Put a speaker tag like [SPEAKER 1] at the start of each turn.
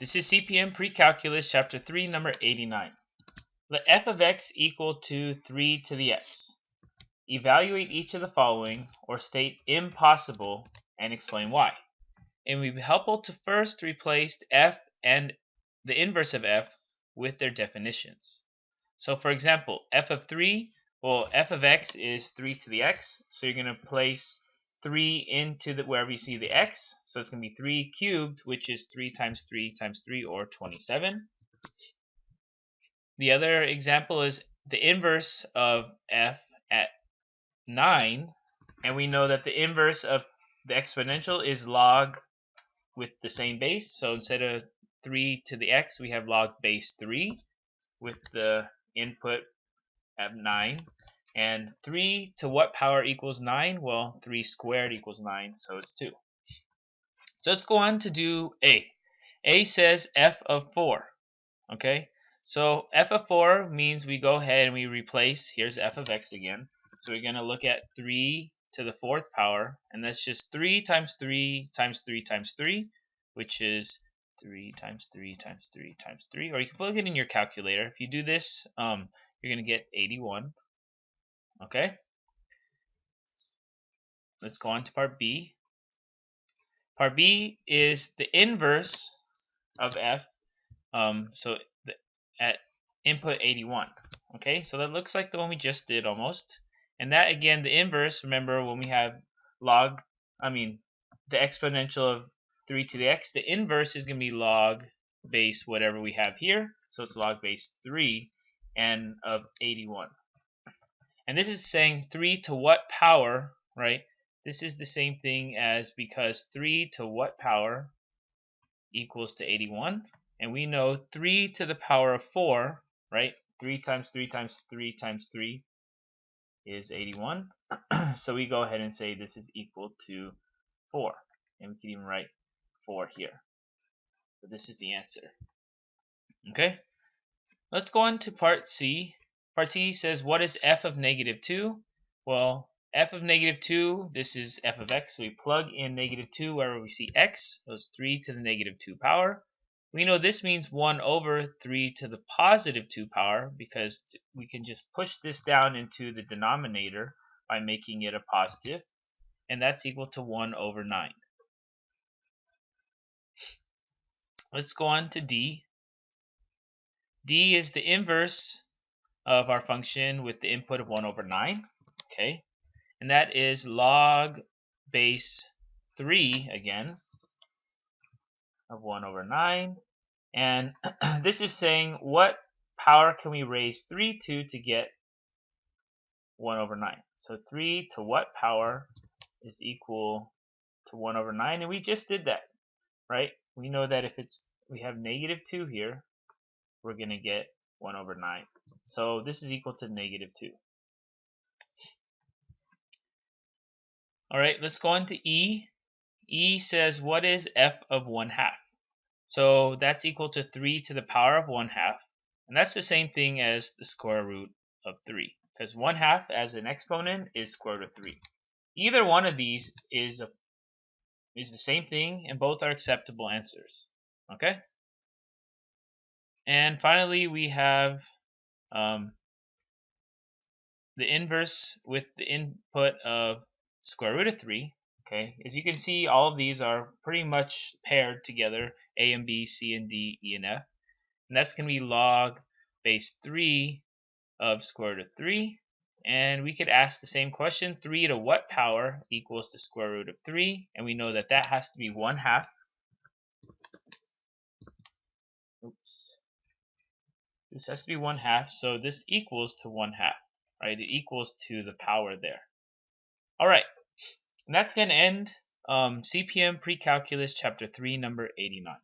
[SPEAKER 1] This is CPM Precalculus, Chapter 3, number 89. Let f of x equal to 3 to the x. Evaluate each of the following, or state impossible, and explain why. It would be helpful to first replace f and the inverse of f with their definitions. So for example, f of 3, well, f of x is 3 to the x, so you're going to place 3 into wherever you see the x, so it's going to be 3 cubed, which is 3 times 3 times 3, or 27. The other example is the inverse of f at 9, and we know that the inverse of the exponential is log with the same base, so instead of 3 to the x, we have log base 3 with the input at 9. And 3 to what power equals 9? Well, 3 squared equals 9, so it's 2. So let's go on to do A. A says f of 4. Okay, so f of 4 means we go ahead and we replace, here's f of x again. So we're going to look at 3 to the 4th power, and that's just 3 times 3 times 3 times 3, which is 3 times 3 times 3 times 3. Or you can plug it in your calculator. If you do this, you're going to get 81. Okay, let's go on to part B. Part B is the inverse of f, at input 81. Okay, so that looks like the one we just did almost. And that, again, the inverse, remember when we have the exponential of 3 to the x, the inverse is going to be log base whatever we have here. So it's log base 3 and of 81. And this is saying 3 to what power, right? This is the same thing as, because 3 to what power equals to 81. And we know 3 to the power of 4, right? 3 times 3 times 3 times 3 is 81. So we go ahead and say this is equal to 4. And we can even write 4 here. So this is the answer. Okay? Let's go on to part C. Part C says, what is f of negative 2? Well, f of negative 2, this is f of x, so we plug in negative 2 wherever we see x, so it's 3 to the negative 2 power. We know this means 1 over 3 to the positive 2 power, because we can just push this down into the denominator by making it a positive, and that's equal to 1 over 9. Let's go on to D. D is the inverse of our function with the input of 1 over 9, okay, and that is log base 3 again of 1 over 9, and this is saying what power can we raise 3 to get 1 over 9. So 3 to what power is equal to 1 over 9, and we just did that, right? We know that if we have negative 2 here, we're going to get 1 over 9. So this is equal to negative 2. Alright, let's go on to E. E says, what is f of 1/2? So that's equal to 3 to the power of 1/2. And that's the same thing as the square root of 3. Because 1/2 as an exponent is square root of 3. Either one of these is the same thing, and both are acceptable answers. Okay? And finally, we have the inverse with the input of square root of 3. Okay, as you can see, all of these are pretty much paired together, a and b, c and d, e and f. And that's going to be log base 3 of square root of 3. And we could ask the same question, 3 to what power equals the square root of 3? And we know that that has to be 1/2. Oops. This has to be 1/2, so this equals to 1/2, right? It equals to the power there. Alright, and that's going to end CPM Precalculus Chapter 3, number 89.